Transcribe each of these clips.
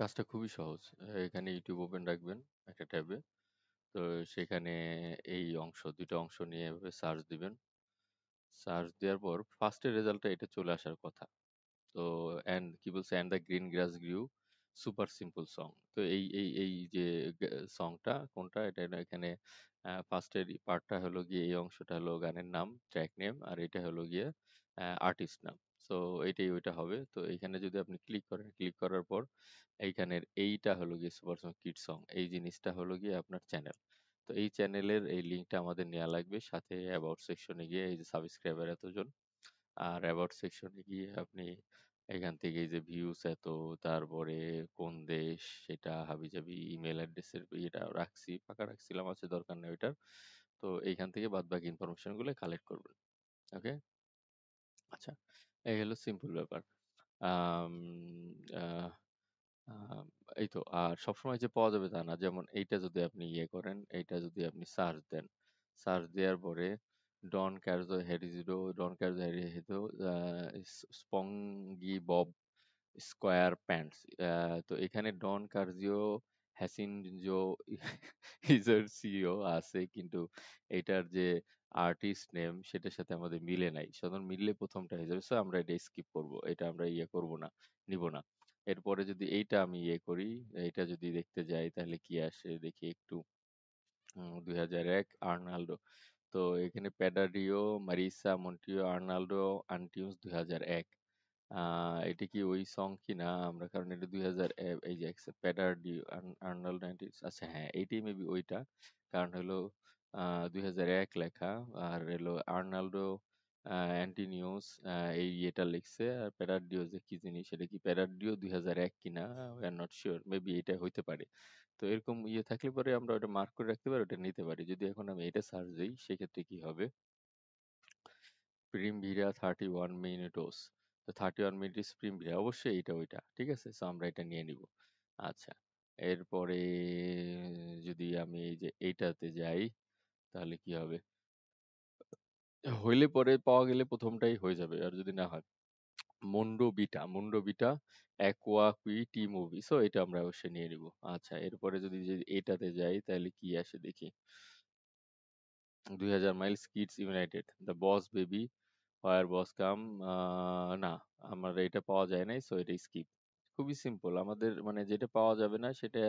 কাজটা খুবই সহজ। এখানে YouTube ওপেন রাখবেন একটা ট্যাবে। তো সেখানে এই অংশ ২ টা অংশ নিয়ে এভাবে সার্চ দিবেন। সার্চ দেওয়ার পর ফার্স্ট এর রেজাল্টটা এটা চলে আসার কথা। তো কি বলছে? "And the green glass গ্রিউ" super simple song. তো এই যে সংটা কোনটা? এটা হলো এখানে ফার্স্ট এর পার্টটা হলো গিয়ে এই অংশটা হলো গানের নাম, ট্র্যাক নেম আর এটা হলো গিয়ে আর্টিস্ট নাম। সো এটাই ওইটা হবে। তো এইখানে যদি আপনি ক্লিক করেন, ক্লিক করার পর এইখানের এইটা হলো গিয়ে সুপার সং কিড সং। এই জিনিসটা হলো গিয়ে আপনার চ্যানেল। তো এই চ্যানেলের এই লিঙ্কটা আমাদের নেয়া লাগবে। সাথে অ্যাবাউট সেকশনে গিয়ে এই যে সাবস্ক্রাইবার এতজন। আর অ্যাবাউট সেকশনে গিয়ে আপনি এখান থেকে এই যে ভিউজ এত, তারপরে কোন দেশ সেটা হাবিজাবি ইমেল অ্যাড্রেসের ইয়েটা রাখছি, ফাঁকা রাখছিলাম, আছে দরকার নেই ওইটার। তো এইখান থেকে বাদবাকি ইনফরমেশন গুলো কালেক্ট করবেন। ওকে? আচ্ছা, এই হলো সিম্পল ব্যাপার। আম, আহ, আহ, এই তো। আর সবসময় যে পাওয়া যাবে তা না। যেমন এইটা যদি আপনি ইয়ে করেন, এইটা যদি আপনি সার্চ দেন, সার্চ দেওয়ার পরে ডন ক্যারজো হেরিজিডো, ডন ক্যারজো হেরিজিডো স্পঙ্গি বব স্কোয়ার প্যান্টস। তো এখানে ডন কার্জিও হ্যাসিনজো ইজারসিও আছে, কিন্তু এটার যে আর্টিস্ট নেম সেটার সাথে আমাদের মিলে নাই। সুতরাং মিললে প্রথমটা হয়ে যাবে। সো আমরা এটা স্কিপ করব, এটা আমরা ইয়ে করব না, নিব না। এরপরে যদি এইটা আমি ইয়ে করি, এইটা যদি দেখতে যাই তাহলে কি আসে দেখি একটু। ২০০১ আর্নাল্ডো। তো এখানে পেডারিও, মারিসা মন্টিও, আর্নাল্ডো, আন্টিউস ২০০১। এটা কি ওই সং কিনা আমরা, কারণ এটা ২০০০ এই যে পেডারিও, আর্নাল্ডো 90, আচ্ছা হ্যাঁ এইটাই মেবি ওইটা। কারণ হলো ২০০১ লেখা, আর হলো আর্নাল্ডো অ্যান্টিনিউস এই ইয়েটা লিখছে। আর পেডারিও যে কি জিনিস, এটা কি পেডারিও ২০০১ কিনা, I am not sure, maybe এটা হইতে পারে। তো এরকম ইয়ে থাকলে পরে আমরা ওটা মার্ক করে রাখতে পারি, ওটা নিতে পারি। যদি এখন আমি এটা সার্চ দিই সেক্ষেত্রে কি হবে? প্রিমভিরা 31 মিনিটোস। তো 31 মিনিটস প্রিমভিরা, অবশ্যই এটা ওইটা। ঠিক আছে? সো আমরা এটা নিয়ে নিব। আচ্ছা, এরপরে যদি আমি এই যে এইটাতে যাই তাহলে কি হবে? হইলে পরে পাওয়া গেলে প্রথমটাই হয়ে যাবে, আর যদি না হয় মুন্ডো বিটা অ্যাকোয়া কুই টি মুভি। সো এটা আমরা অবশ্যই নিয়ে নিব। আচ্ছা, এরপরে যদি যে এটাতে যাই তাহলে কি আসে দেখি। ২০০০ miles kids united, the boss baby, fire boss come. না, আমার এটা পাওয়া যায় নাই, সো এটা স্কিপ। খুবই সিম্পল, আমাদের মানে যেটা পাওয়া যাবে না সেটা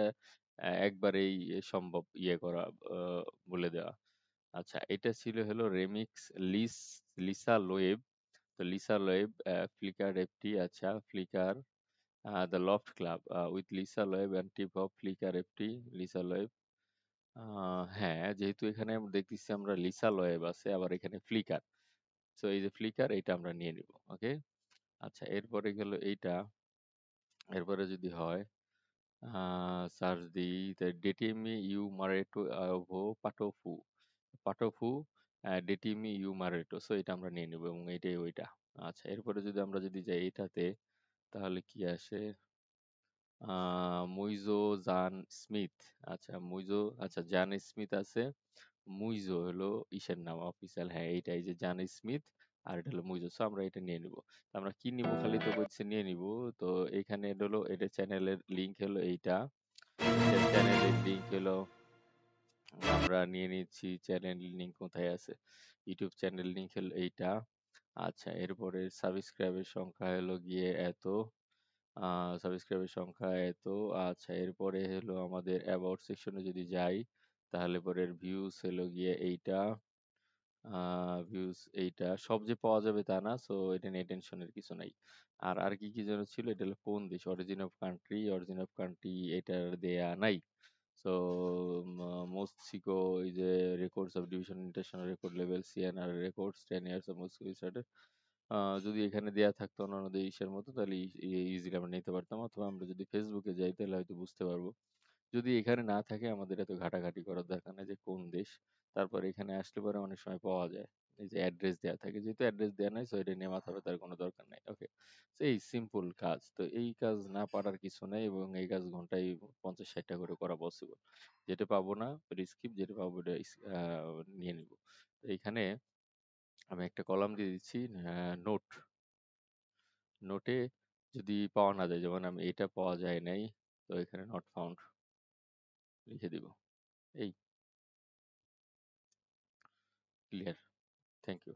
একবারেই সম্ভব ইয়ে করা, বলে দেওয়া। আচ্ছা, এটা ছিল হলো রেমিক্স লিস লিসা লোয়েব। তো লিসা লোয়েব, ফ্লিকার এফটি। আচ্ছা, flicker the loft club with Lisa লোয়েব and tip of flicker FT, Lisa লোয়েব। হ্যাঁ, যেহেতু এখানে দেখতেছি আমরা লিসা লোয়েব আছে, আবার এখানে ফ্লিকার। সো এই যে ফ্লিকার, এটা আমরা নিয়ে নিব। ওকে? আচ্ছা, এরপরে গেল এইটা। এরপরে যদি হয় সার্চ দিই, ডেটিমি ইউ মারেটো ভো পাটোফু, পাটোফু ডেটিমি ইউ মারেটো। সো এটা আমরা নিয়ে নেব এবং এটাই ওইটা। আচ্ছা, এরপরে যদি আমরা যদি যাই এটাতে তাহলে কি আসে? মুইজো জান স্মিথ। আচ্ছা, মুইজো, আচ্ছা জান স্মিথ আছে। মুইজো হলো ইসের নাম অফিসিয়াল, হ্যাঁ এইটাই যে জান স্মিথ। আর এটা হলো মুইজো। সো আমরা এটা নিয়ে নিব। তো আমরা কি নিব, খালি তো বলছে নিয়ে নিব। তো এখানে এটা হলো, এটা চ্যানেলের লিংক হলো এইটা। এটা চ্যানেলের লিংক হলো, আমরা নিয়ে নিচ্ছি। চ্যানেল লিংক কোথায় আছে? ইউটিউব চ্যানেল লিংক হলো এইটা। আচ্ছা, এরপরে সাবস্ক্রাইবের সংখ্যা হলো গিয়ে এত, সাবস্ক্রাইবের সংখ্যা এত। আচ্ছা, এরপরে হলো আমাদের অ্যাবাউট সেকশনে যদি যাই তাহলে পরের ভিউজ হলো গিয়ে এইটা। ভিউজ এইটা সব যে পাওয়া যাবে তা না, সো এটা নিয়ে টেনশনের কিছু নাই। আর কি কি যেন ছিল, এটা হলো কোন দেশ, origin of country, origin of country এটার দেয়া নাই। সো মস্কো, এই যে records of division international record level CNR records 10 years of Moscow রিসার্টের। যদি এখানে দেয়া থাকতো অন্যান্য দেশের মতো তাহলে ইজিলি আমরা নিতে পারতাম, অথবা আমরা যদি ফেসবুকে যাই তাহলে হয়তো বুঝতে পারবো। যদি এখানে না থাকে আমাদের এত ঘাটাঘাটি করার দরকার নেই যে কোন দেশ। তারপর এখানে আসলে পরে অনেক সময় পাওয়া যায়, এই যে অ্যাড্রেস দেওয়া থাকে, যেহেতু অ্যাড্রেস দেওয়া নাই সো এটা নিয়ে মাথা ব্যথার কোনো দরকার নাই। ওকে? এই সিম্পল কাজ, তো এই কাজ না পারার কিছু নেই, এবং এই কাজ ঘন্টায় 50-60টা করে করা পসিবল। যেটা পাবো না স্কিপ, যেটা পাবো এটা নিয়ে নিব। তো এইখানে আমি একটা কলাম দিয়ে দিচ্ছি, নোট। নোটে যদি পাওয়া না যায়, যেমন আমি এটা পাওয়া যায় নাই, তো এখানে নট ফাউন্ড লিখে দিব। এই ক্লিয়ার। Thank you.